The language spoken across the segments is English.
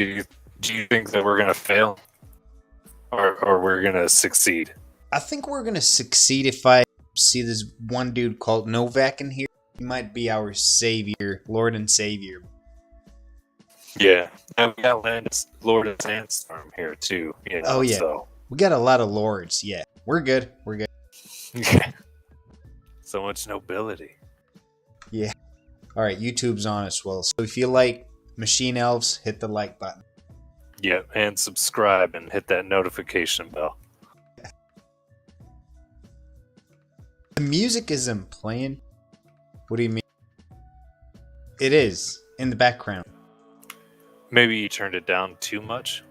Do you think that we're gonna fail, or we're gonna succeed? I think we're gonna succeed if I see this one dude called Novak in here. He might be our savior, Lord and Savior. Yeah, and we got Lord of Sandstorm here too. Oh yeah, so we got a lot of lords. Yeah, we're good. We're good. yeah, so much nobility. Yeah. All right, YouTube's on as well. So if you like Machine Elves, hit the like button. Yeah, and subscribe and hit that notification bell. The music isn't playing. What do you mean? It is in the background. Maybe you turned it down too much.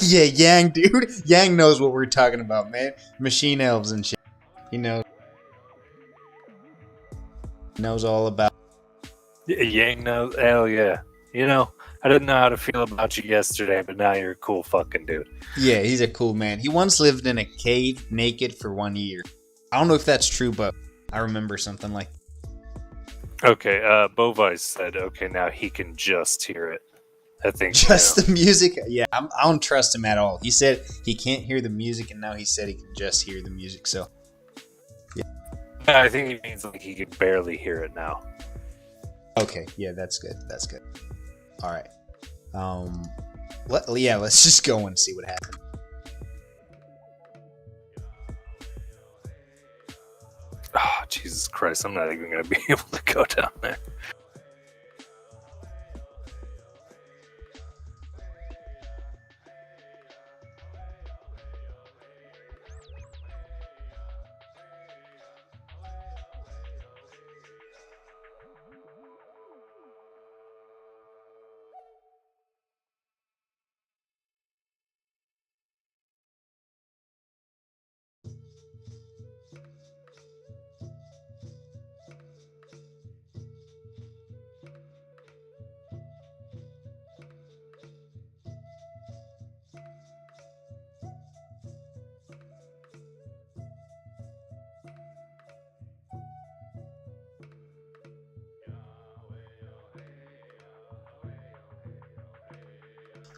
Yeah, Yang, dude. Yang knows what we're talking about, man. Machine Elves and shit. He knows. Knows all about. Yang knows. Hell yeah. I didn't know how to feel about you yesterday, but now you're a cool fucking dude. Yeah, he's a cool man. He once lived in a cave naked for 1 year. I don't know if that's true, but I remember something like. Okay, Bovice said, okay, now he can just hear it. I think Just the music? Yeah, I don't trust him at all. He said he can't hear the music, and now he said he can just hear the music, so. Yeah, I think he means like he can barely hear it now. Okay, yeah, that's good. That's good. All right. Let's just go and see what happens. Oh, Jesus Christ, I'm not even going to be able to go down there.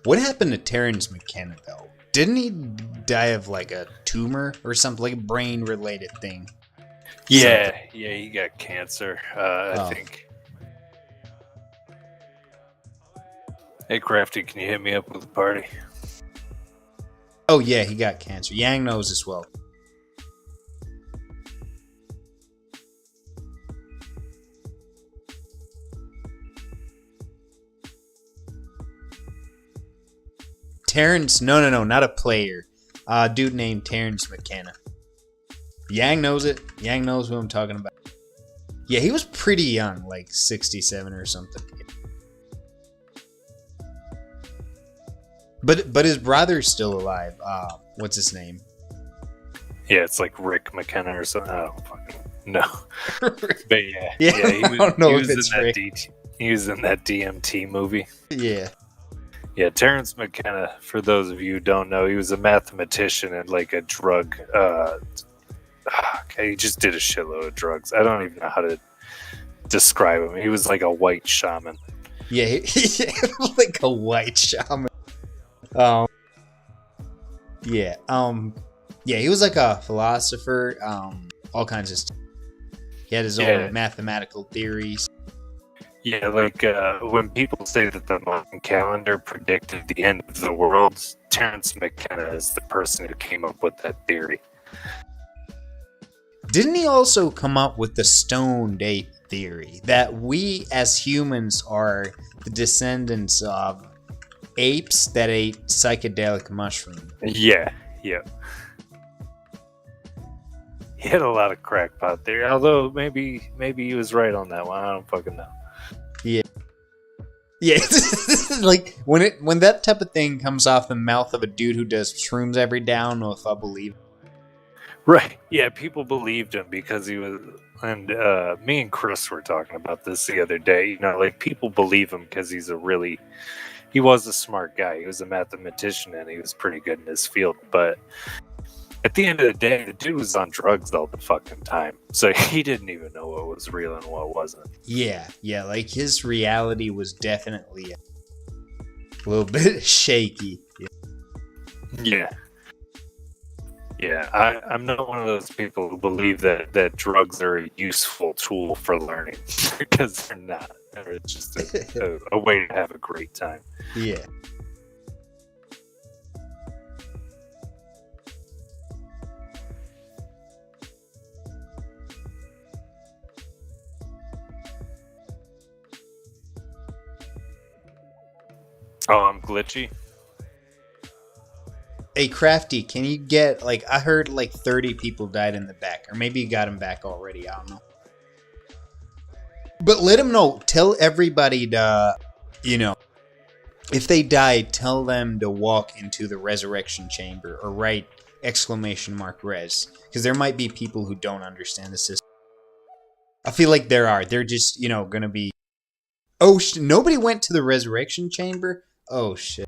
What happened to Terrence McKenna, though? Didn't he die of like a tumor or something, like a brain-related thing? Yeah, he got cancer, I think. Hey, Crafty, can you hit me up with a party? Oh, yeah, he got cancer. Yang knows as well. Terrence, no, not a player. Dude named Terrence McKenna. Yang knows it. Yang knows who I'm talking about. Yeah, he was pretty young, like 67 or something. But his brother's still alive. What's his name? Yeah, it's like Rick McKenna or something. I don't fucking know. But yeah, I don't know if it's Rick. He was in that DMT movie. Yeah. Yeah, Terrence McKenna, for those of you who don't know, he was a mathematician and like a drug. He just did a shitload of drugs. I don't even know how to describe him. He was like a white shaman. Yeah, he like a white shaman. Yeah, he was like a philosopher. All kinds of stuff. He had his own mathematical theories. Yeah, like when people say that the Mayan calendar predicted the end of the world, Terrence McKenna is the person who came up with that theory. Didn't he also come up with the stone date theory that we as humans are the descendants of apes that ate psychedelic mushrooms? Yeah. He had a lot of crackpot theory, although maybe he was right on that one. I don't fucking know. Yeah, like when that type of thing comes off the mouth of a dude who does shrooms every day, I don't know if I believe. Right? Yeah, people believed him because he was, and me and Chris were talking about this the other day. You know, like people believe him because he was a smart guy. He was a mathematician and he was pretty good in his field. But At the end of the day, the dude was on drugs all the fucking time, so he didn't even know what was real and what wasn't. Yeah, like his reality was definitely a little bit shaky. Yeah. I'm not one of those people who believe that drugs are a useful tool for learning, because they're not. They're just a way to have a great time. Yeah. Oh, I'm glitchy? Hey, Crafty, can you get, like, I heard like 30 people died in the back, or maybe you got them back already, I don't know. But let them know, tell everybody to, if they died, tell them to walk into the resurrection chamber, or write !res, because there might be people who don't understand the system. I feel like there are, they're just, gonna be, oh, nobody went to the resurrection chamber? Oh, shit.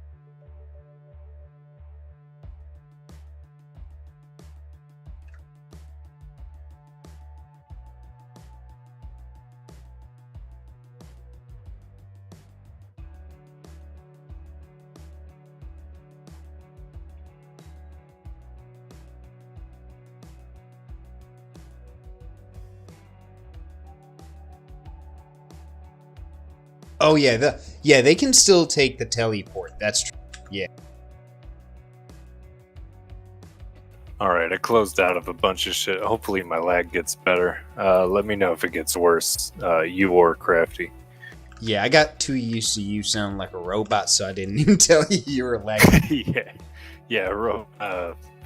Oh yeah, they can still take the teleport. That's true. Yeah. Alright, I closed out of a bunch of shit. Hopefully my lag gets better. Let me know if it gets worse, you or Crafty. Yeah, I got too used to you sounding like a robot, so I didn't even tell you were lagging.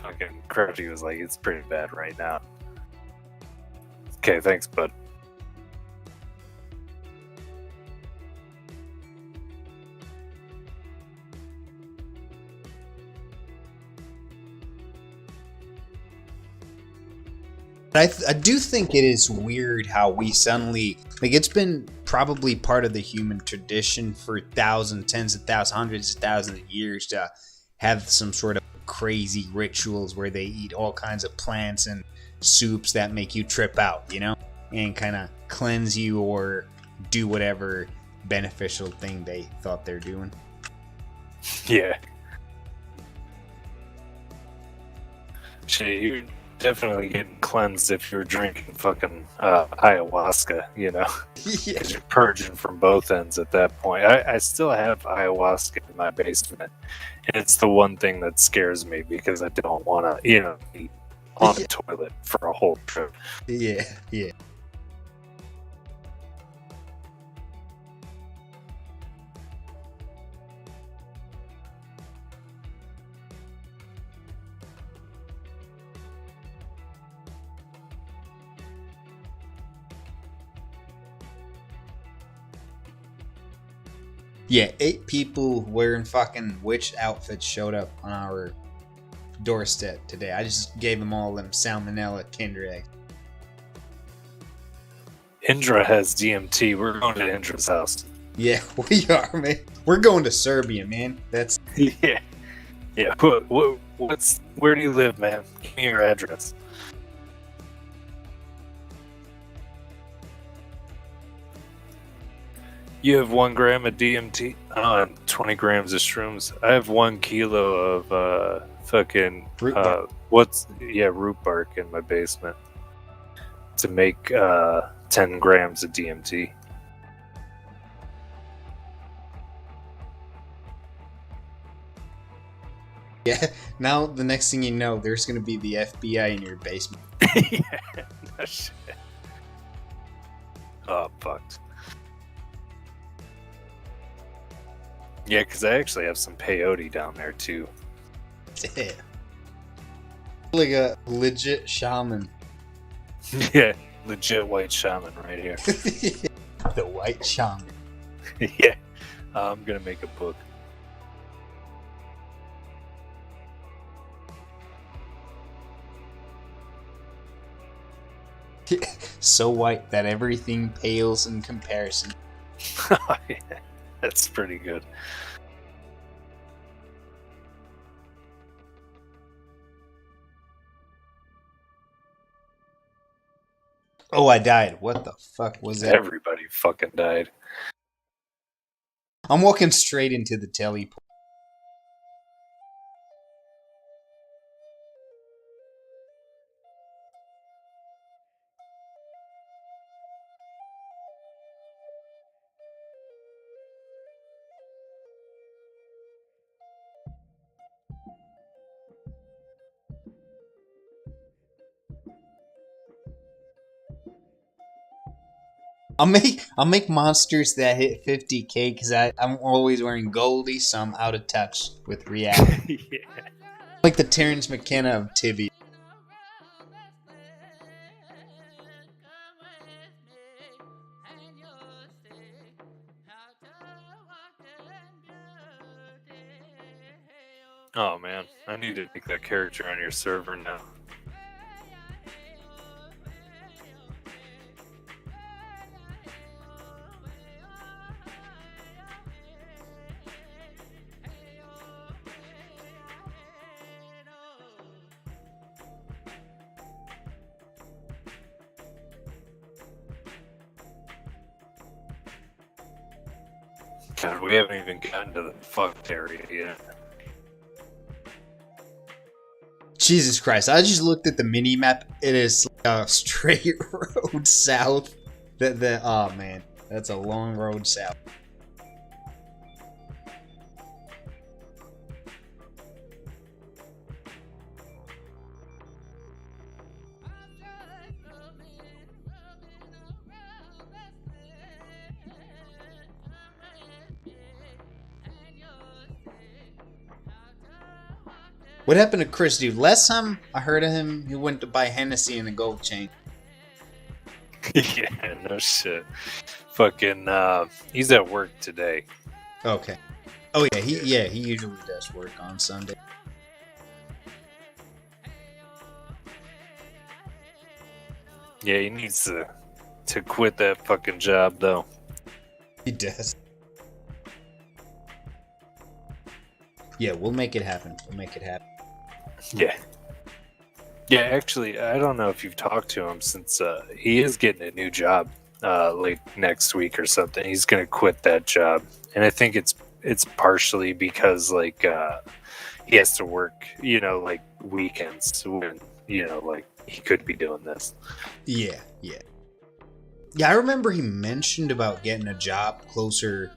Fucking Crafty was like, it's pretty bad right now. Okay, thanks, bud. I do think it is weird how we suddenly, like, it's been probably part of the human tradition for thousands, tens of thousands, hundreds of thousands of years to have some sort of crazy rituals where they eat all kinds of plants and soups that make you trip out, and kind of cleanse you or do whatever beneficial thing they thought they're doing. Yeah. Shit, you're definitely getting cleansed if you're drinking fucking ayahuasca, Yeah. Because you're purging from both ends at that point. I still have ayahuasca in my basement, and it's the one thing that scares me because I don't want to, be on the toilet for a whole trip. Yeah. Yeah, 8 people wearing fucking witch outfits showed up on our doorstep today. I just gave them all them salmonella kinder eggs. Indra has DMT. We're going to Indra's house. Yeah, we are, man. We're going to Serbia, man. That's Yeah. Where do you live, man? Give me your address. You have 1 gram of DMT? Oh, and 20 grams of shrooms. I have 1 kilo of fucking root bark. Root bark in my basement to make 10 grams of DMT. Yeah. Now the next thing you know, there's gonna be the FBI in your basement. Yeah, no shit. Oh, fucked. Yeah, because I actually have some peyote down there too. Yeah. Like a legit shaman. Yeah, legit white shaman right here. The white shaman. Yeah, I'm gonna make a book. So white that everything pales in comparison. Yeah, that's pretty good. Oh, I died. What the fuck was that? Everybody fucking died. I'm walking straight into the teleport. I'll make monsters that hit 50k because I'm always wearing Goldie, so I'm out of touch with reality. Yeah. Like the Terrence McKenna of Tibia. Oh man, I need to make that character on your server now. God, we haven't even gotten to the fucked area yet. Jesus Christ! I just looked at the mini map. It is like a straight road south. Oh man, that's a long road south. What happened to Chris, dude? Last time I heard of him, he went to buy Hennessy in a gold chain. Yeah, no shit. Fucking, he's at work today. Okay. Oh yeah, he usually does work on Sunday. Yeah, he needs to quit that fucking job though. He does. Yeah, we'll make it happen. We'll make it happen. Yeah. Yeah, actually, I don't know if you've talked to him since he is getting a new job like next week or something. He's gonna quit that job, and I think it's partially because like he has to work, like weekends when like he could be doing this. Yeah. Yeah, I remember he mentioned about getting a job closer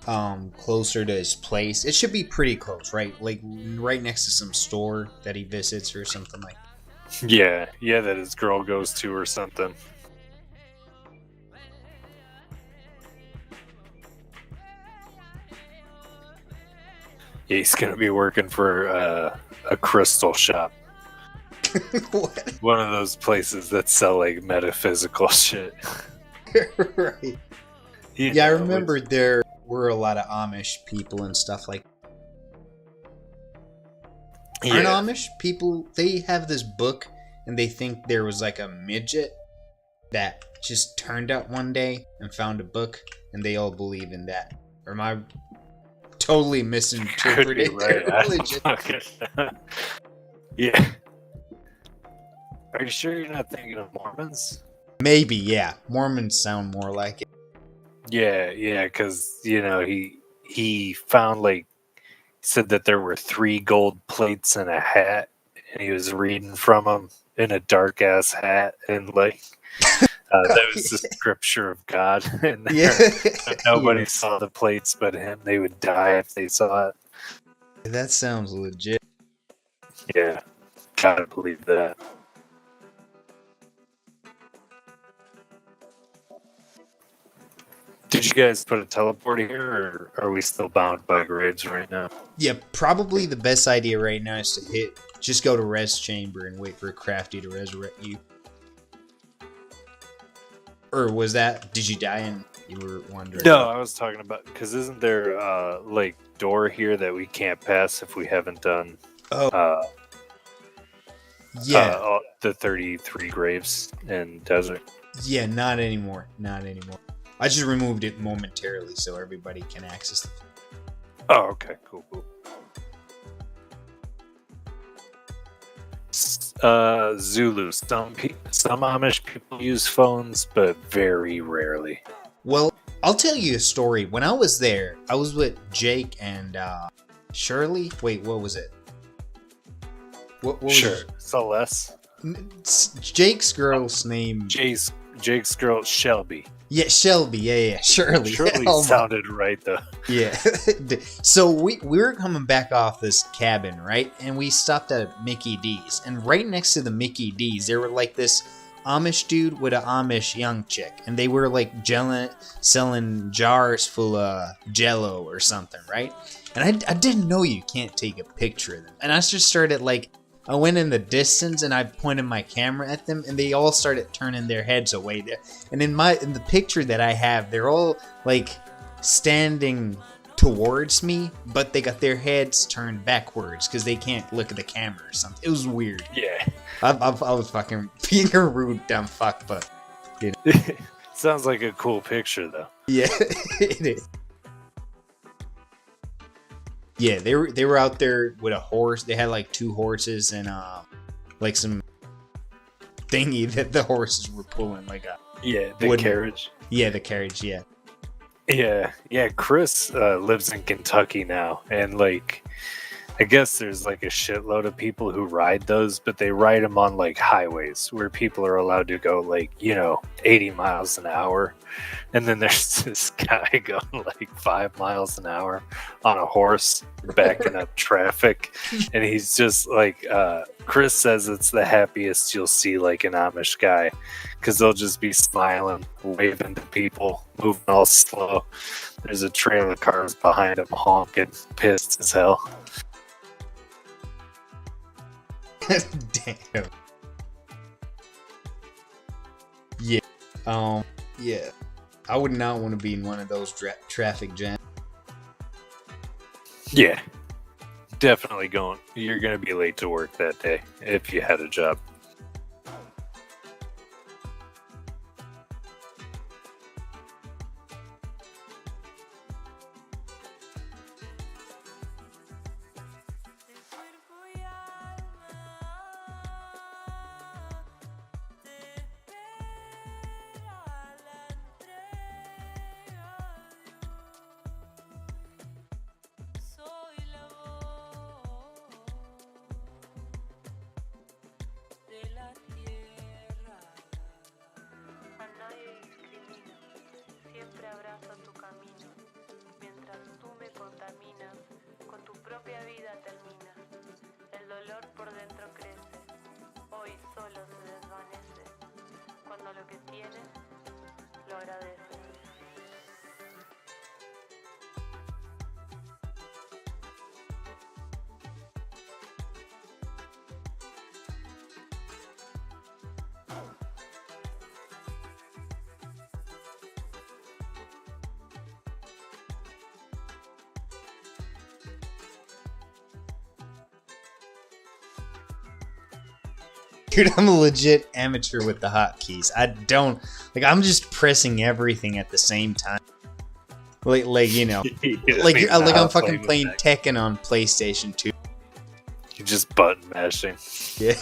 to his place. It should be pretty close, right? Like right next to some store that he visits or something like that. Yeah, that his girl goes to or something. Yeah, he's gonna be working for a crystal shop. What? One of those places that sell like metaphysical shit. Right. Yeah, I remember there were a lot of Amish people and stuff like Aren't Amish people, they have this book and they think there was like a midget that just turned up one day and found a book and they all believe in that. Or am I totally misinterpreting their religion? Yeah. Are you sure you're not thinking of Mormons? Maybe, yeah. Mormons sound more like it. Yeah, because, he found like, said that there were 3 gold plates and a hat, and he was reading from them in a dark ass hat, and like that was the scripture of God. And nobody saw the plates but him. They would die if they saw it. That sounds legit. Yeah, gotta believe that. Did you guys put a teleport here, or are we still bound by graves right now? Yeah, probably the best idea right now is to just go to Res Chamber and wait for Crafty to resurrect you. Or did you die and you were wondering? No, I was talking about, because isn't there like door here that we can't pass if we haven't done the 33 graves in desert? Yeah, not anymore. I just removed it momentarily so everybody can access the. Oh, okay, cool. Zulu. Some Amish people use phones, but very rarely. Well, I'll tell you a story. When I was there, I was with Jake and Shirley. Wait, what was it? What was Sure. Celeste. Jake's girl's name? Jake's girl, Shelby. Yeah, Shelby. Yeah, Shirley. Shirley Oh my- sounded right, though. Yeah. So we were coming back off this cabin, right? And we stopped at Mickey D's. And right next to the Mickey D's, there were like this Amish dude with an Amish young chick. And they were like selling jars full of Jello or something, right? And I didn't know you can't take a picture of them. And I just started like, I went in the distance and I pointed my camera at them, and they all started turning their heads away. There, and in the picture that I have, they're all like standing towards me, but they got their heads turned backwards because they can't look at the camera or something. It was weird. Yeah. I was fucking being a rude dumb fuck, but you know. Sounds like a cool picture, though. Yeah, it is. Yeah, they were out there with a horse. They had like 2 horses and like some thingy that the horses were pulling, like a the carriage. Yeah, the carriage. Yeah. Yeah. Chris lives in Kentucky now, and like, I guess there's like a shitload of people who ride those, but they ride them on like highways where people are allowed to go like 80 miles an hour. And then there's this guy going like 5 miles an hour on a horse, backing up traffic. And he's just like, Chris says it's the happiest you'll see like an Amish guy, because they'll just be smiling, waving to people, moving all slow. There's a trail of cars behind him honking, pissed as hell. Damn. Yeah. Yeah. I would not want to be in one of those traffic jams. Yeah. Definitely you're going to be late to work that day if you had a job. Dude, I'm a legit amateur with the hotkeys. I'm just pressing everything at the same time. Like I'm fucking playing Tekken on PlayStation 2. You're just button mashing. Yeah.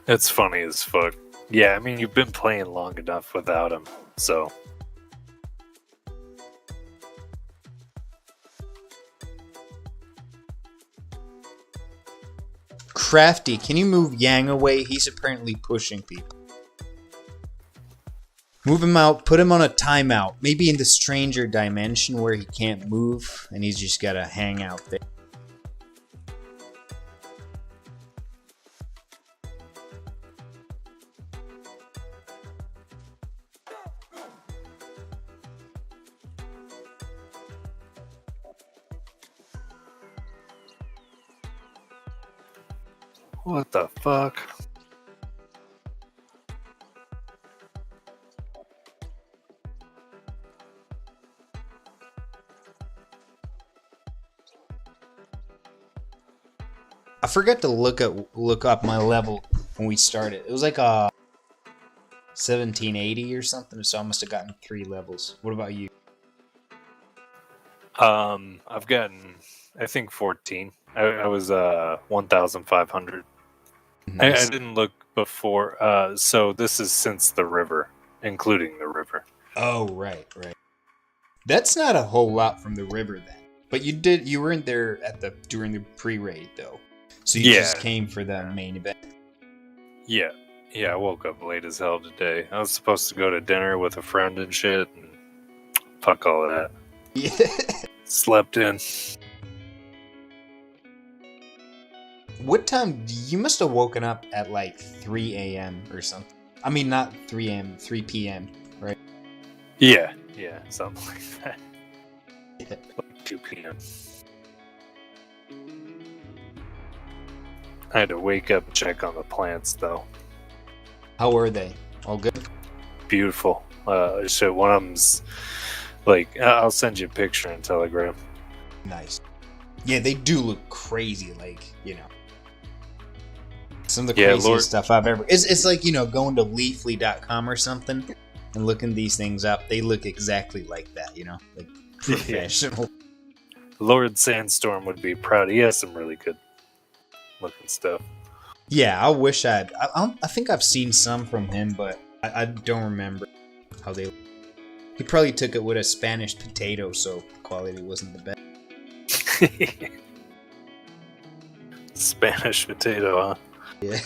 It's funny as fuck. Yeah, I mean, you've been playing long enough without him, so... Crafty, can you move Yang away? He's apparently pushing people. Move him out, put him on a timeout. Maybe in the stranger dimension where he can't move and he's just gotta hang out there. What the fuck? I forgot to look up my level when we started. It was like a 1780 or something, so I must have gotten 3 levels. What about you? I've gotten, I think 14. I was 1,500. I Nice. didn't look before. So this is since the river, including the river. Oh, right. That's not a whole lot from the river then. But you weren't there during the pre-raid though. So you just came for the main event. Yeah. I woke up late as hell today. I was supposed to go to dinner with a friend and shit, and fuck all of that. Yeah. Slept in. What time? You must have woken up at like 3 a.m. or something. I mean, not 3 a.m., 3 p.m., right? Yeah, something like that. Yeah. Like 2 p.m. I had to wake up and check on the plants, though. How were they? All good? Beautiful. So one of them's like, I'll send you a picture in Telegram. Nice. Yeah, they do look crazy, like, some of the craziest stuff I've ever... It's like, going to leafly.com or something and looking these things up. They look exactly like that, like professional. Lord Sandstorm would be proud. He has some really good looking stuff. Yeah, I wish I think I've seen some from him, but I don't remember how they... He probably took it with a Spanish potato, so the quality wasn't the best. Spanish potato, huh? Yeah.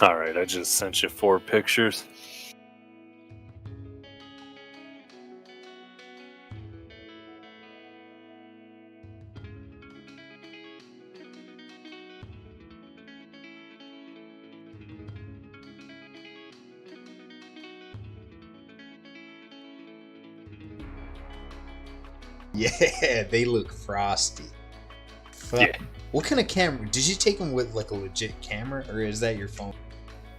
Alright, I just sent you 4 pictures. Yeah, they look frosty. Fuck. Yeah. What kind of camera? Did you take them with like a legit camera, or is that your phone?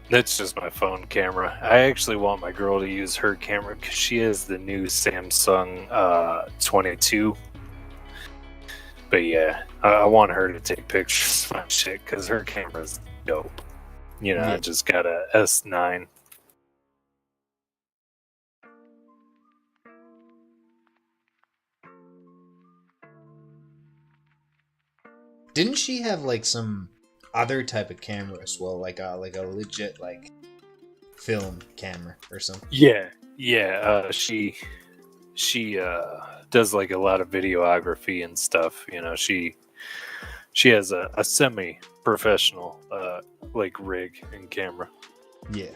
That's just my phone camera. I actually want my girl to use her camera because she has the new Samsung 22. But yeah, I want her to take pictures of my shit because her camera's dope. I just got a S9. Didn't she have like some other type of camera as well, like a legit like film camera or something? Yeah. She does like a lot of videography and stuff. She has a semi-professional like rig and camera. Yeah.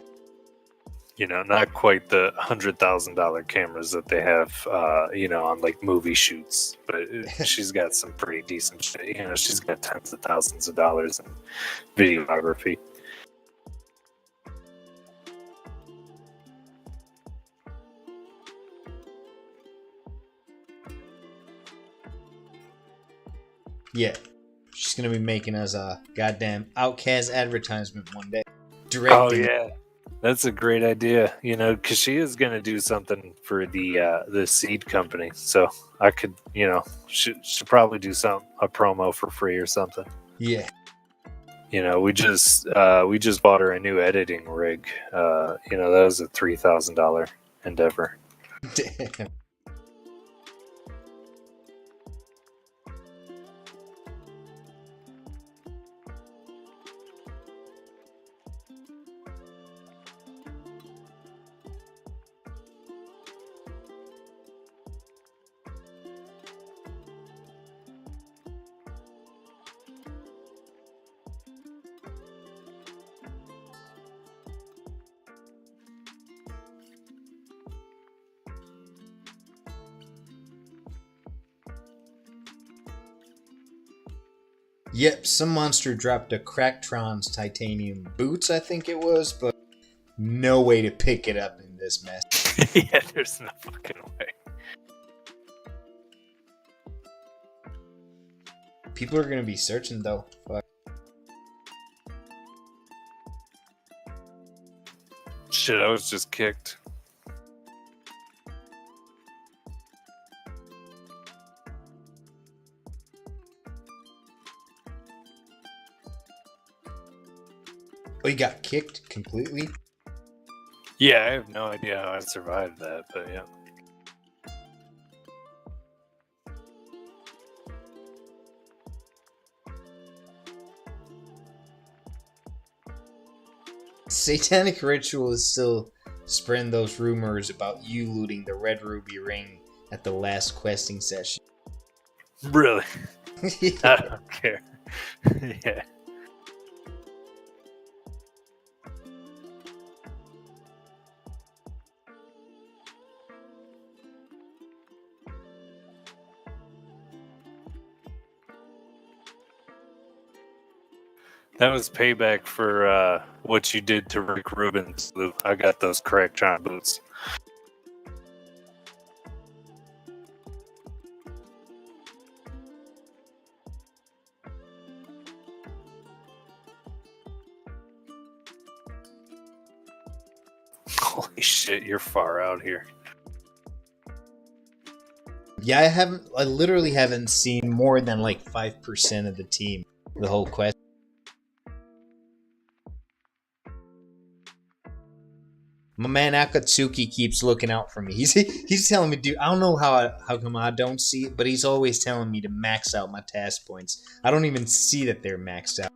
Not quite the $100,000 cameras that they have, on like movie shoots, but she's got some pretty decent shit. She's got tens of thousands of dollars in videography. Yeah. She's gonna be making us a goddamn Outcast advertisement one day. Directing. Oh yeah. That's a great idea, because she is going to do something for the seed company. So I could, should probably do a promo for free or something. Yeah. We just bought her a new editing rig. That was a $3,000 endeavor. Damn. Yep, some monster dropped a Cracktron's titanium boots, I think it was, but no way to pick it up in this mess. Yeah, there's no fucking way. People are gonna be searching though. Fuck. Shit, I was just kicked. Oh, you got kicked completely? Yeah, I have no idea how I survived that, but yeah. Satanic Ritual is still spreading those rumors about you looting the red ruby ring at the last questing session. Really? I don't care. Yeah. That was payback for what you did to Rick Rubin's, Lou. I got those correct John boots. Holy shit, you're far out here. Yeah, I literally haven't seen more than like 5% of the team the whole quest. My man Akatsuki keeps looking out for me. He's telling me, dude, I don't know how come I don't see it, but he's always telling me to max out my task points. I don't even see that they're maxed out.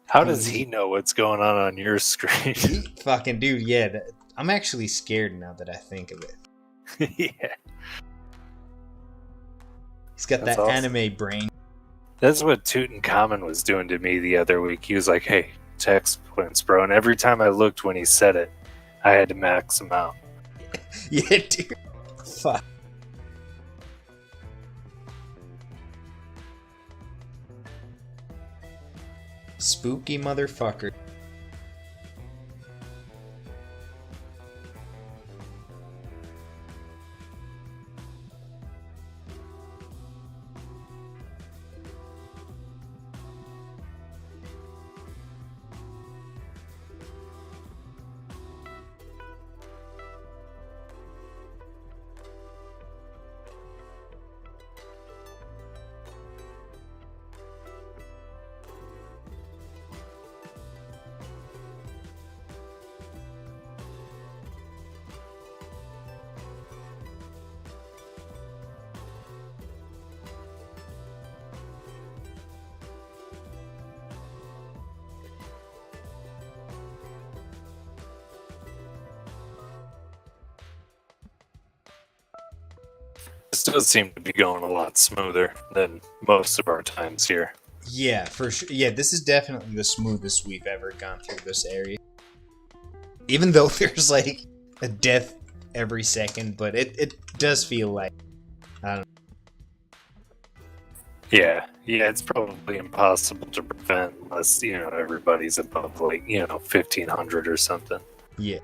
How does he know what's going on your screen? He fucking dude, yeah. I'm actually scared now that I think of it. Yeah. He's got That's that awesome. anime brain. That's what Tutankhamun was doing to me the other week. He was like, hey, text points, bro. And every time I looked when he said it, I had to max them out. Yeah, dude. Fuck. Spooky motherfucker. This does seem to be going a lot smoother than most of our times here. Yeah, for sure. Yeah, this is definitely the smoothest we've ever gone through this area. Even though there's like a death every second, but it does feel like, I don't know. Yeah, it's probably impossible to prevent unless, everybody's above, 1,500 or something. Yeah.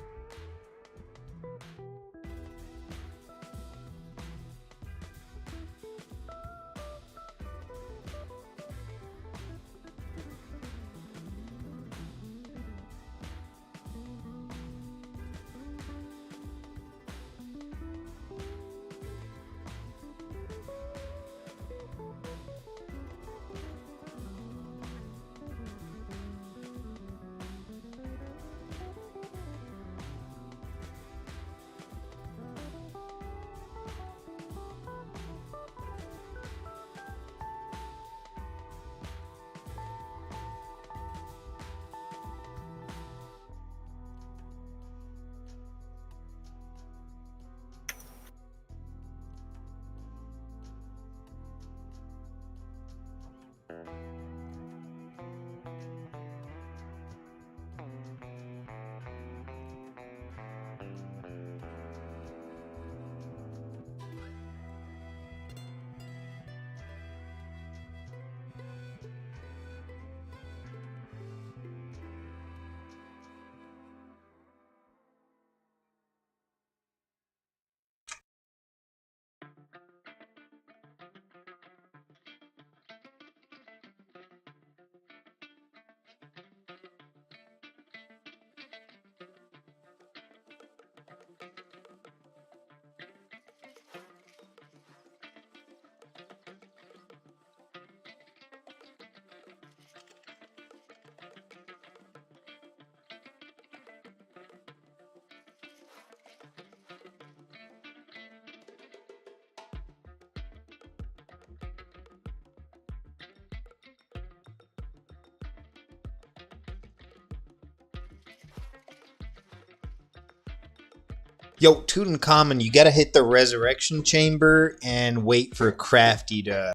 Yo, Tutankhamun, you gotta hit the resurrection chamber and wait for Crafty to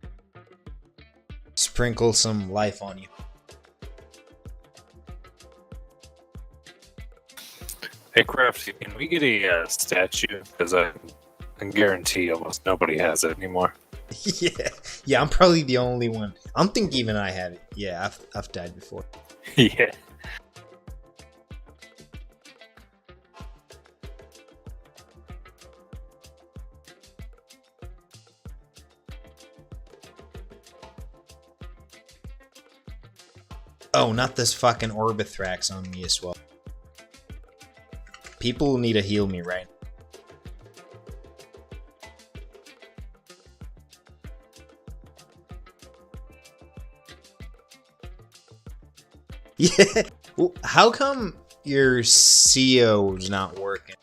sprinkle some life on you. Hey, Crafty, can we get a statue? Because I can guarantee almost nobody has it anymore. Yeah, I'm probably the only one. I don't think even I have it. Yeah, I've died before. Yeah. Oh, not this fucking Orbithrax on me as well. People need to heal me, right? Yeah. Well, how come your CO's not working?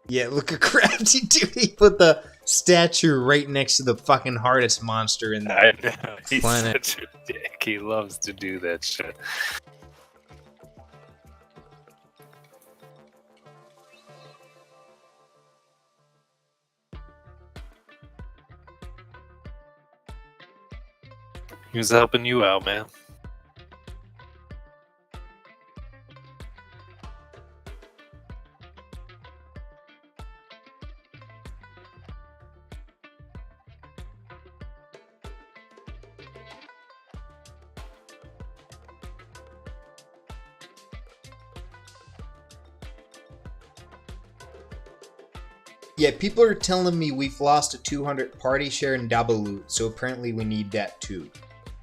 Yeah, look at Crafty, dude. He put the statue right next to the fucking hardest monster in I the know. He's planet. such a dick. He loves to do that shit. He was helping you out, man. Yeah, people are telling me we've lost a 200 party share and double loot, so apparently we need that too.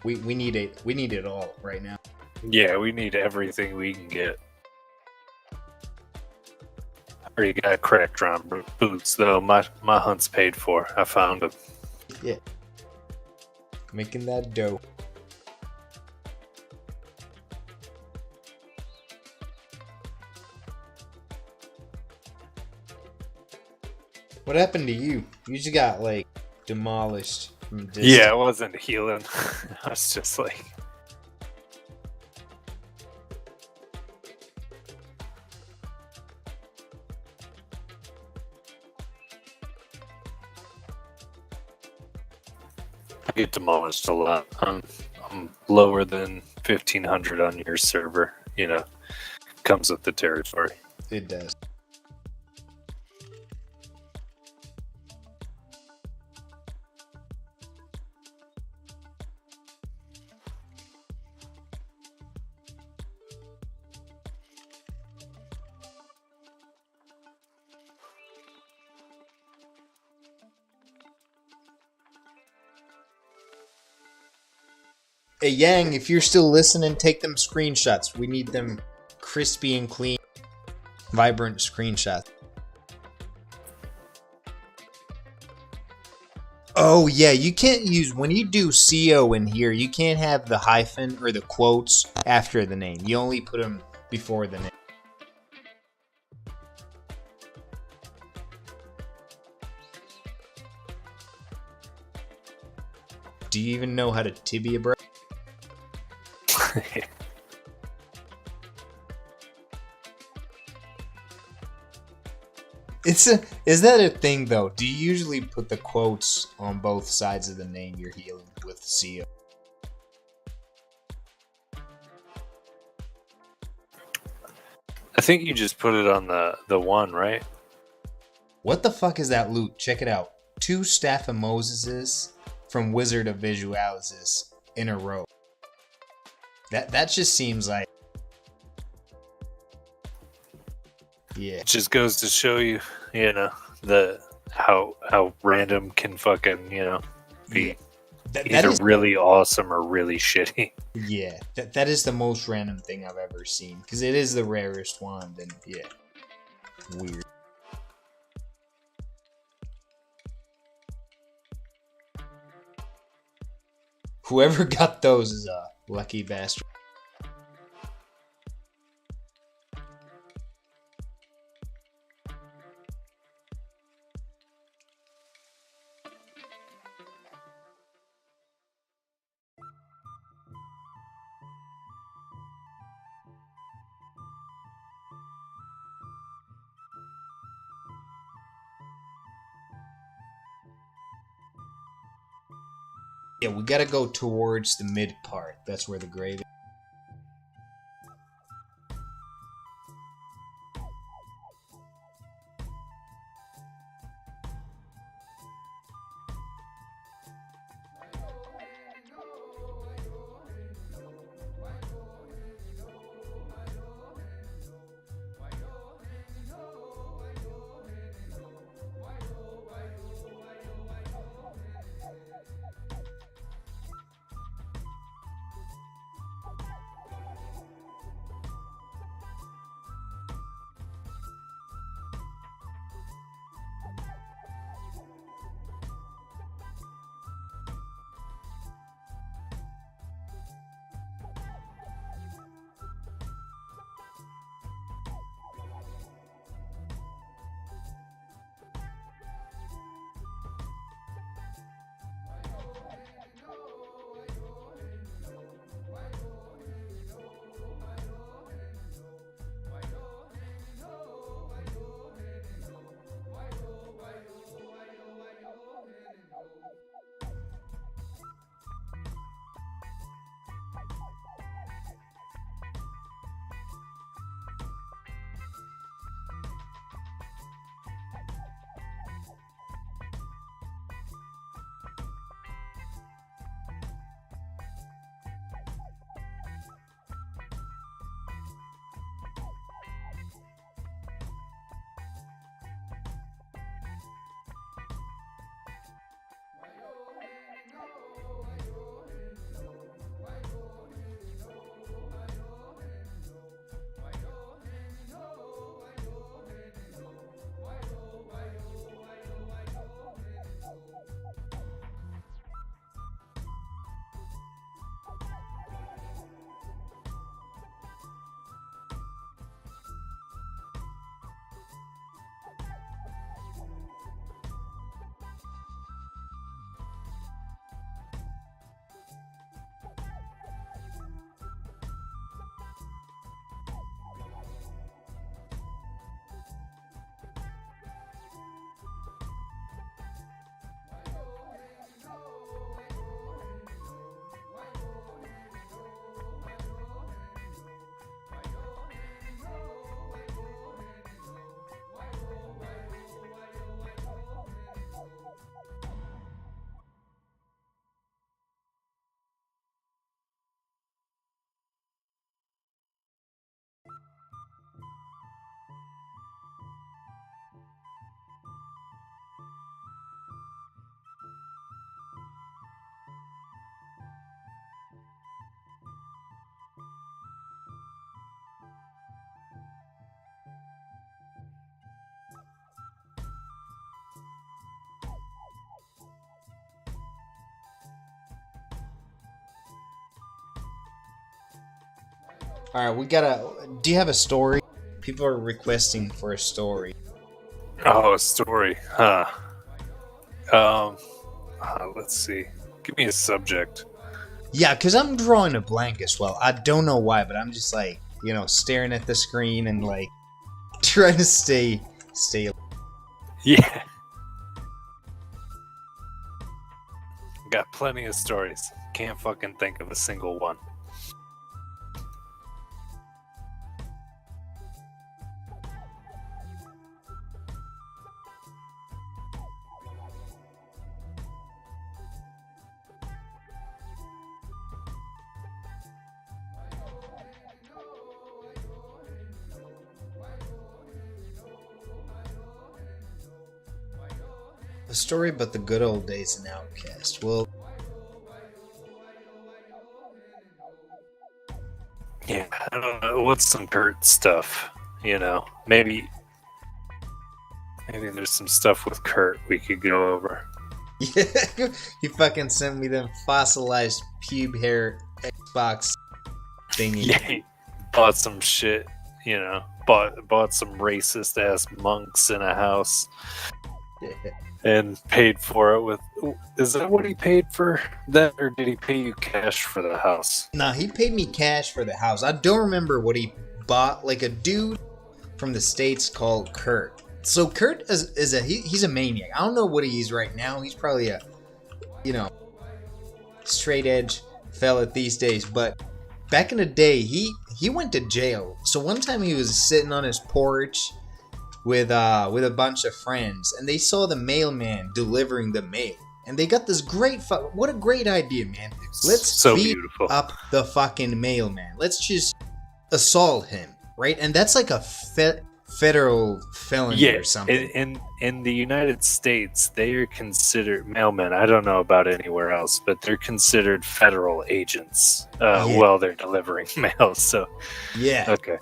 We need it. We need it all right now. Yeah, we need everything we can get. I already got cracked on boots, though. My hunt's paid for. I found them. Yeah. Making that dough. What happened to you? You just got like demolished from distance. Yeah, I wasn't healing. I was just like, I get demolished a lot. I'm lower than 1500 on your server. You know, comes with the territory. It does. Hey Yang, if you're still listening, take them screenshots. We need them crispy and clean, vibrant screenshots. Oh yeah, you can't use, when you do CO in here, you can't have the hyphen or the quotes after the name. You only put them before the name. Do you even know how to tibia, bro? Is that a thing though? Do you usually put the quotes on both sides of the name you're healing with CO? I think you just put it on the one, right? What the fuck is that loot? Check it out. 2 Staff of Moseses from Wizard of Visualizes in a row. That just seems like, yeah. It just goes to show you, you know, the how random can fucking, you know, be. That Either is, really awesome or really shitty. yeah, that is the most random thing I've ever seen. Because it is the rarest one, then yeah. Weird. Whoever got those is a lucky bastard. Yeah, we gotta go towards the mid part. That's where the grave is. All right, we gotta. Do you have a story? People are requesting for a story. Oh, a story, huh? Um, let's see. Give me a subject. Yeah, because I'm drawing a blank as well. I don't know why, but I'm just like, staring at the screen and like trying to stay. Yeah, got plenty of stories. Can't fucking think of a single one. A story about the good old days in Outcast. Well, Yeah, I don't know. What's some Kurt stuff? Maybe there's some stuff with Kurt we could go over. yeah, he fucking sent me them fossilized pube hair Xbox thingy. Yeah, he bought some shit. Bought some racist ass monks in a house and paid for it with. Is that what he paid for that, or did he pay you cash for the house? Nah, he paid me cash for the house. I don't remember what he bought. Like a dude from the States called Kurt. So Kurt he's a maniac. I don't know what he is right now. He's probably a straight edge fella these days, but back in the day, he went to jail. So one time he was sitting on his porch with a bunch of friends, and they saw the mailman delivering the mail, and they got this great what a great idea, man. Let's so beat beautiful. up the fucking mailman. Let's just assault him, right? And that's like a federal felony or something. In the United States, they are considered mailmen. I don't know about anywhere else, but they're considered federal agents while they're delivering mail. So yeah, okay.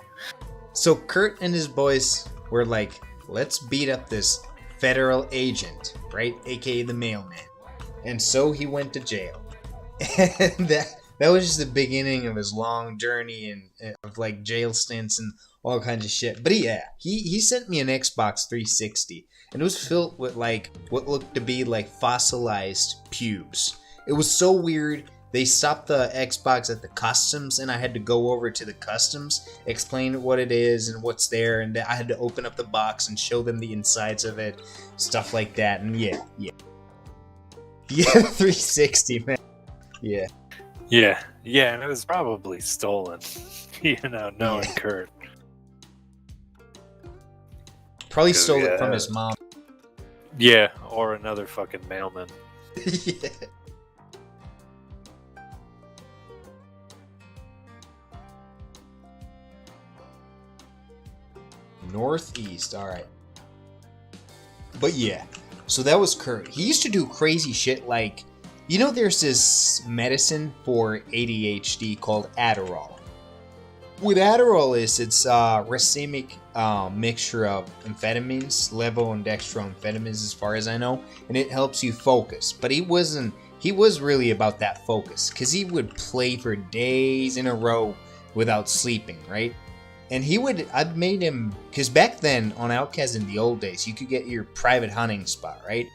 So Kurt and his boys were like, let's beat up this federal agent, right? AKA the mailman. And so he went to jail. And that was just the beginning of his long journey and of like jail stints and all kinds of shit. But yeah, he sent me an Xbox 360, and it was filled with like what looked to be like fossilized pubes. It was so weird. They stopped the Xbox at the customs, and I had to go over to the customs, explain what it is and what's there, and I had to open up the box and show them the insides of it, stuff like that. And yeah, 360, man. Yeah, and it was probably stolen. Knowing Kurt. Probably stole it from his mom. Yeah, or another fucking mailman. Yeah. Northeast, alright. But yeah, so that was Kurt. He used to do crazy shit like, there's this medicine for ADHD called Adderall. What Adderall is, it's a racemic mixture of amphetamines, levo and dextroamphetamines as far as I know, and it helps you focus. But he was really about that focus, because he would play for days in a row without sleeping, right? And I'd made him, because back then on Outcast in the old days, you could get your private hunting spot, right?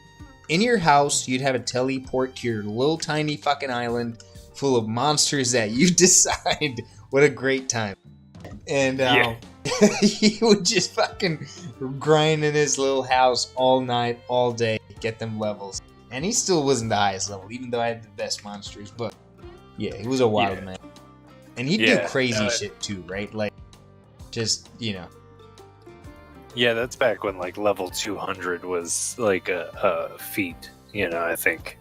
In your house, you'd have a teleport to your little tiny fucking island full of monsters that you decide. What a great time. And he would just fucking grind in his little house all night, all day, get them levels. And he still wasn't the highest level, even though I had the best monsters. But yeah, he was a wild man. And he'd do crazy shit too, right? Like, just, Yeah, that's back when like level 200 was like a feat, I think.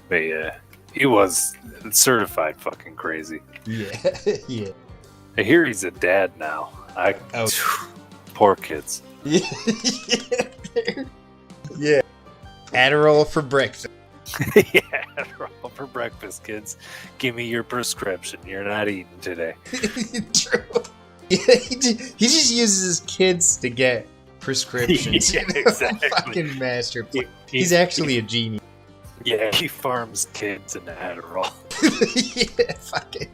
But yeah, he was certified fucking crazy. Yeah. I hear he's a dad now. Poor kids. Yeah. Adderall for breakfast. Yeah, Adderall for breakfast, kids. Give me your prescription. You're not eating today. True. Yeah, he just uses his kids to get prescriptions. Yeah, exactly. Fucking masterpiece. He's actually a genius. Yeah, he farms kids in Adderall. Yeah, fucking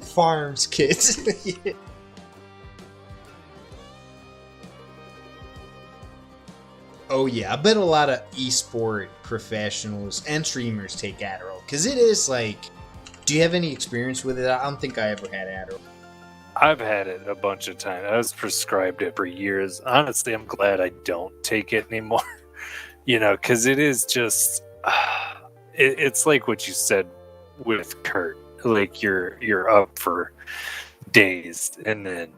farms kids. Yeah. Oh yeah, I bet a lot of esport professionals and streamers take Adderall, because it is like, do you have any experience with it? I don't think I ever had Adderall. I've had it a bunch of times. I was prescribed it for years. Honestly, I'm glad I don't take it anymore. Because it is just, it's like what you said with Kurt. Like you're up for days, and then,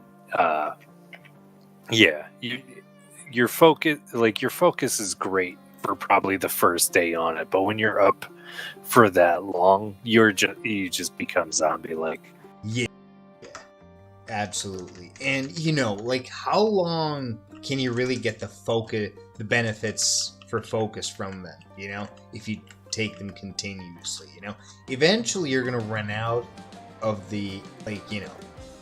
your focus is great for probably the first day on it. But when you're up for that long, you just become zombie-like. Yeah. Absolutely. And like, how long can you really get the benefits for focus from them, if you take them continuously, eventually you're gonna run out of the, like,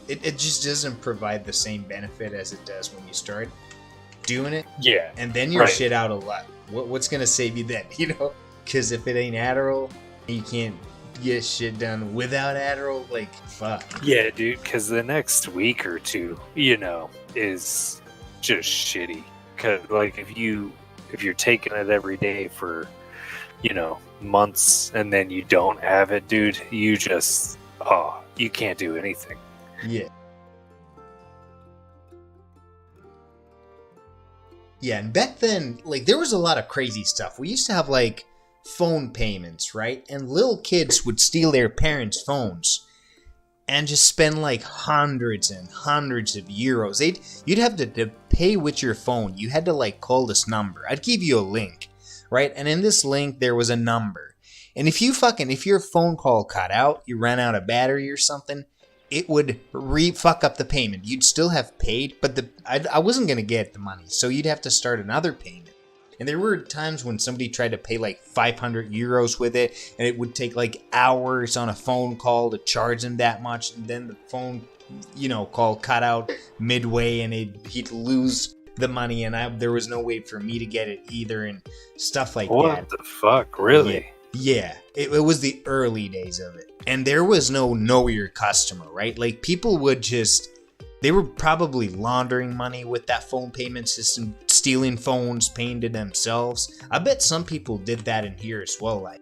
it just doesn't provide the same benefit as it does when you start doing it. Yeah. And then you're shit out a lot. What's gonna save you then, because if it ain't Adderall, you can't get shit done without Adderall. Like, fuck. Yeah, dude, because the next week or two, is just shitty. Cause like if you're taking it every day for, months, and then you don't have it, dude, you just you can't do anything. Yeah. Yeah, and back then, like, there was a lot of crazy stuff. We used to have like phone payments, right? And little kids would steal their parents' phones and just spend like hundreds and hundreds of euros. You'd have to pay with your phone. You had to like call this number. I'd give you a link, right? And in this link, there was a number. And if your phone call cut out, you ran out of battery or something, it would fuck up the payment. You'd still have paid, but I wasn't going to get the money. So you'd have to start another payment. And there were times when somebody tried to pay like 500 euros with it, and it would take like hours on a phone call to charge them that much. And then the phone, call cut out midway, and he'd lose the money, and there was no way for me to get it either, and stuff like that. What the fuck, really? Yeah. It was the early days of it. And there was no know your customer, right? Like people they were probably laundering money with that phone payment system, stealing phones, paying to themselves. I bet some people did that in here as well. Like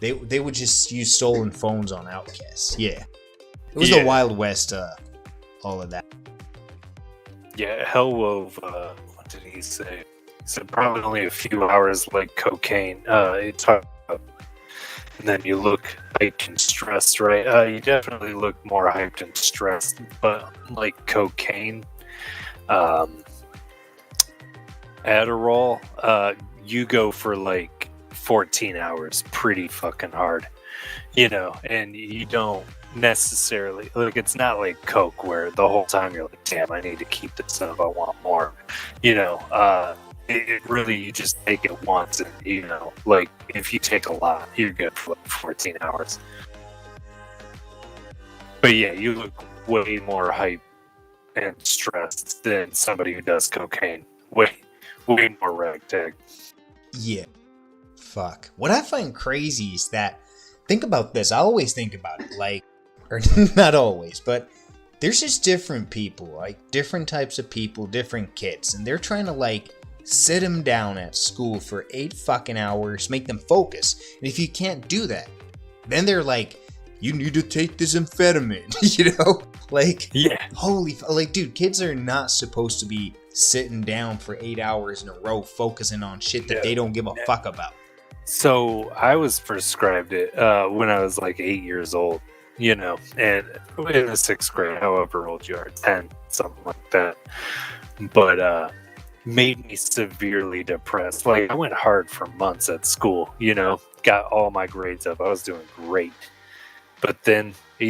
they would just use stolen phones on outcasts. Yeah. It was the Wild West, all of that. Yeah, hell wove, what did he say? He said probably only a few hours like cocaine. He talked about, and then you look hyped and stressed, right? You definitely look more hyped and stressed, but like cocaine, Adderall, you go for like 14 hours pretty fucking hard, and you don't necessarily, like, it's not like Coke where the whole time you're like, damn, I need to keep this up, I want more, it really, you just take it once, and like if you take a lot, you're good for like 14 hours. But yeah, you look way more hype and stressed than somebody who does cocaine. Way more ragtag. Yeah. Fuck. What I find crazy is that, think about this, I always think about it, like, or not always, but there's just different people, like different types of people, different kids, and they're trying to like sit them down at school for 8 fucking hours, make them focus. And if you can't do that, then they're like, you need to take this amphetamine, like, yeah, like, dude, kids are not supposed to be sitting down for 8 hours in a row focusing on shit that they don't give a fuck about. So I was prescribed it when I was like 8 years old, and in the 6th grade, however old you are, 10, something like that. But made me severely depressed. Like, I went hard for months at school, got all my grades up. I was doing great. But then, I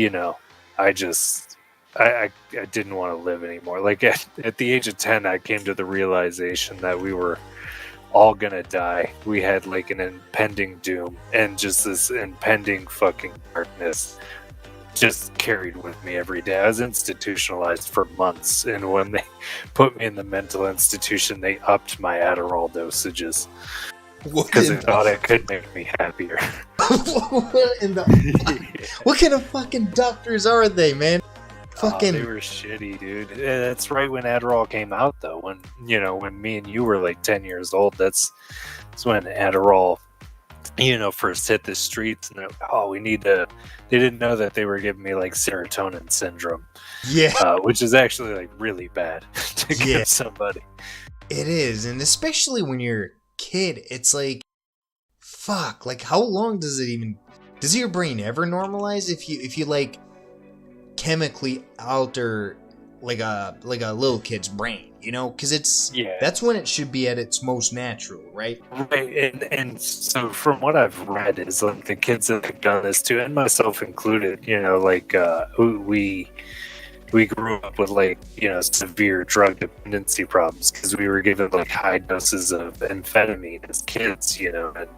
didn't want to live anymore. Like, at the age of 10, I came to the realization that we were all gonna die. We had like an impending doom, and just this impending fucking darkness just carried with me every day. I was institutionalized for months, and when they put me in the mental institution, they upped my Adderall dosages because they thought it could make me happier. What kind of fucking doctors are they, man? Fucking, they were shitty, dude. That's right when Adderall came out, though. When me and you were like 10 years old, that's when Adderall, first hit the streets, and we need to. They didn't know that they were giving me like serotonin syndrome, which is actually like really bad to give somebody. It is, and especially when you're a kid, it's like, fuck. Like, how long does your brain ever normalize if you like chemically alter like a little kid's brain, because that's when it should be at its most natural, right? And so from what I've read is like the kids that have done this too, and myself included, like we grew up with like severe drug dependency problems because we were given like high doses of amphetamine as kids, and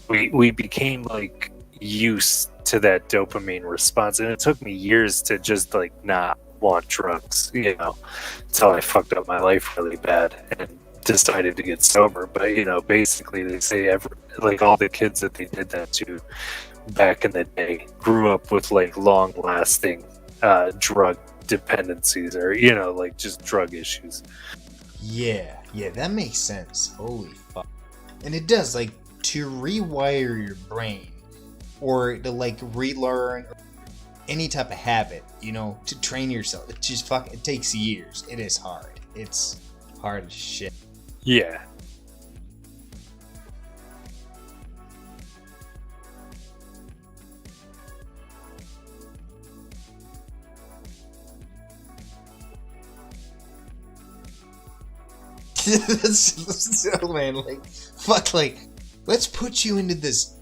we became like used to that dopamine response, and it took me years to just like not want drugs, until I fucked up my life really bad and decided to get sober. But basically they say like all the kids that they did that to back in the day grew up with like long lasting drug dependencies, or like just drug issues. Yeah, that makes sense. Holy fuck. And it does, like, to rewire your brain, or to like relearn any type of habit, to train yourself. It just it takes years. It is hard. It's hard as shit. Yeah. So, man, like, fuck, like, let's put you into this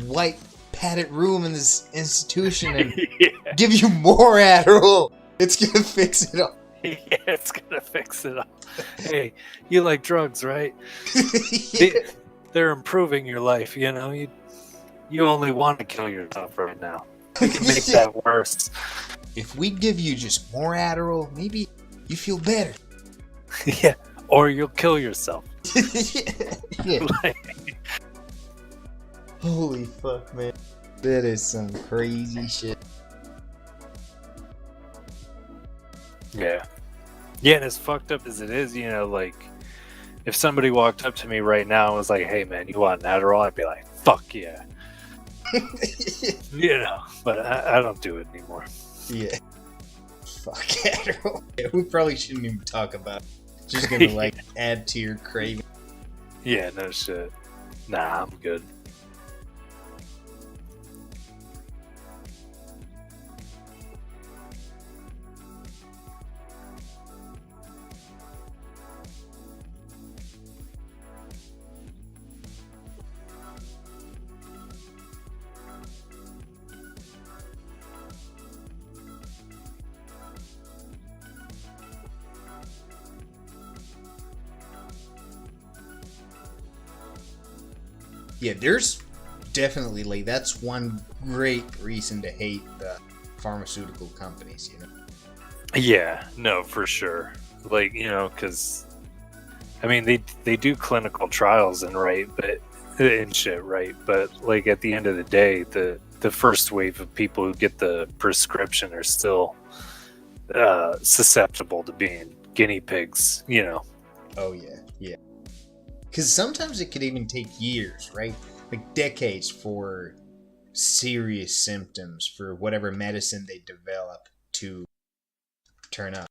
white padded room in this institution and Yeah. give you more Adderall. It's gonna fix it all. Yeah, it's gonna fix it all. Hey, you like drugs, right? Yeah. They're improving your life, you know. You only want to kill yourself right now. We can make that worse. If we give you just more Adderall, maybe you feel better. Yeah, or you'll kill yourself. Yeah. Like, Holy fuck, man. That is some crazy shit. yeah. Yeah, and as fucked up as it is, you know, like, if somebody walked up to me right now and was like, hey, man, you want an Adderall? I'd be like, fuck yeah. You know, but I don't do it anymore. Yeah. Fuck Adderall. Yeah, we probably shouldn't even talk about it. Just gonna, like, add to your craving. Yeah, no shit. Nah, I'm good. Yeah, there's definitely, like, that's one great reason to hate the pharmaceutical companies, you know? Yeah, no, for sure. Like, you know, because I mean, they do clinical trials and shit, right? But like at the end of the day, the first wave of people who get the prescription are still susceptible to being guinea pigs, you know. Oh, yeah, yeah. Because sometimes it could even take years, right? Like decades for serious symptoms for whatever medicine they develop to turn up.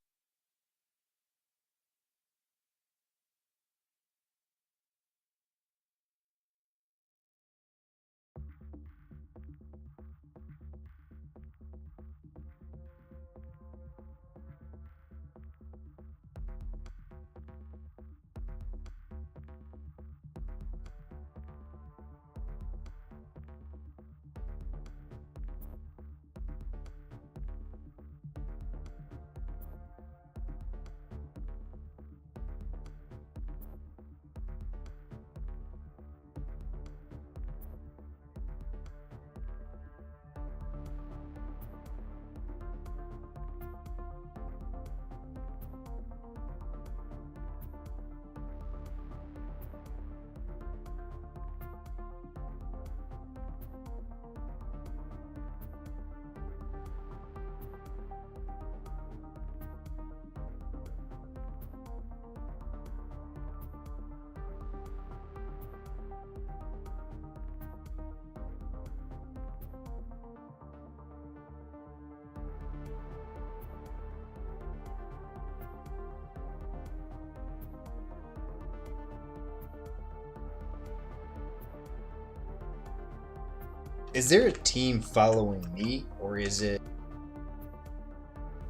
Is there a team following me, or is it?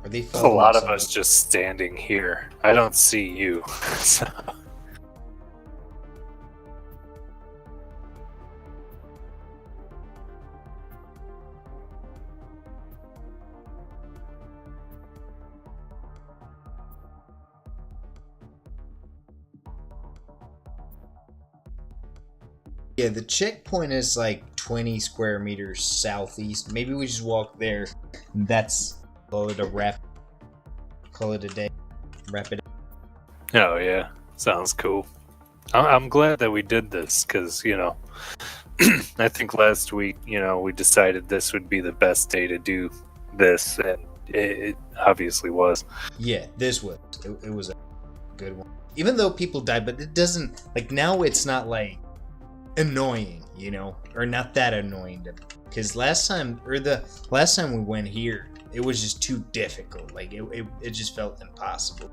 Are they There's a following lot of someone? us just standing here. I don't see you. So, Yeah, the checkpoint is like 20 square meters southeast. Maybe we just walk there. That's call it a wrap. Call it a day. Wrap it. oh yeah, sounds cool. I'm glad that we did this because you know, I think last week, you know, we decided this would be the best day to do this, and it obviously was. Yeah, this was. It was a good one. Even though people died, but it doesn't like now. It's not like annoying, you know, or not that annoying. Because last time we went here, it was just too difficult. Like it just felt impossible.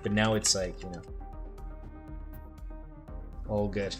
But now it's like, you know, all good.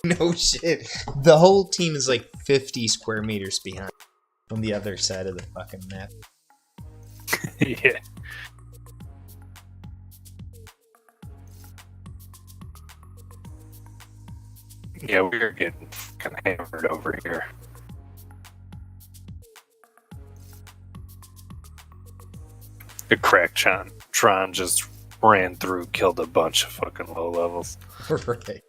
No shit. The whole team is like 50 square meters behind on the other side of the fucking map. Yeah. Yeah, we're getting fucking hammered over here. The crack Tron just ran through, killed a bunch of fucking low levels. Right.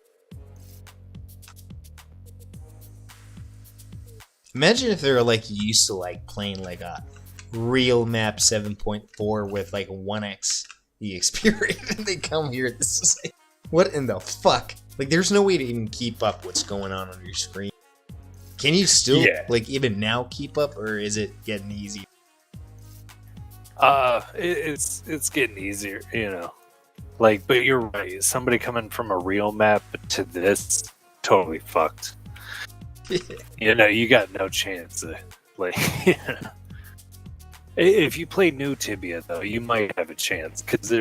Imagine if they were like used to like playing like a real map 7.4 with like 1x EXP rate and they come here. This is like, what in the fuck? Like, there's no way to even keep up what's going on your screen. Can you still like even now keep up, or is it getting easier? It's getting easier, you know. Like, but you're right. Somebody coming from a real map to this, totally fucked. You know, you got no chance. Like, you know. If you play new Tibia, though, you might have a chance. Because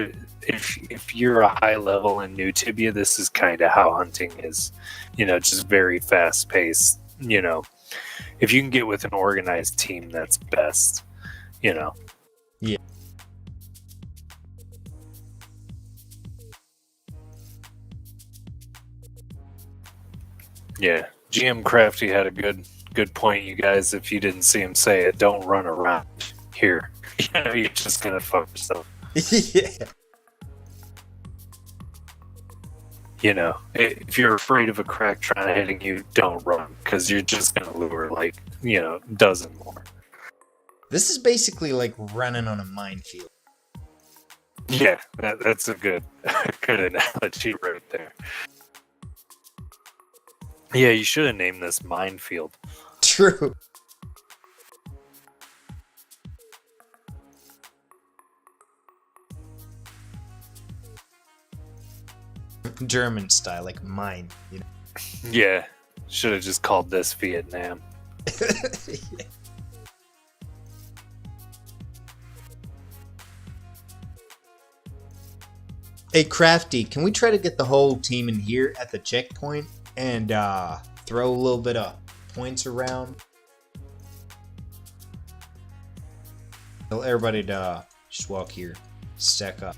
if you're a high level in new Tibia, this is kind of how hunting is. You know, just very fast paced. You know, if you can get with an organized team, that's best. You know. Yeah. Yeah. GM Crafty had a good point, you guys. If you didn't see him say it, don't run around here. You know, you're just gonna fuck yourself. Yeah. You know, if you're afraid of a crack trying hitting you, don't run, because you're just gonna lure like, you know, a dozen more. This is basically like running on a minefield. Yeah, that's a good analogy right there. Yeah, you should have named this Minefield. True. German style, like mine, you know. Yeah, should have just called this Vietnam. Yeah. Hey, Crafty, can we try to get the whole team in here at the checkpoint and throw a little bit of points around? Tell everybody to just walk here, stack up.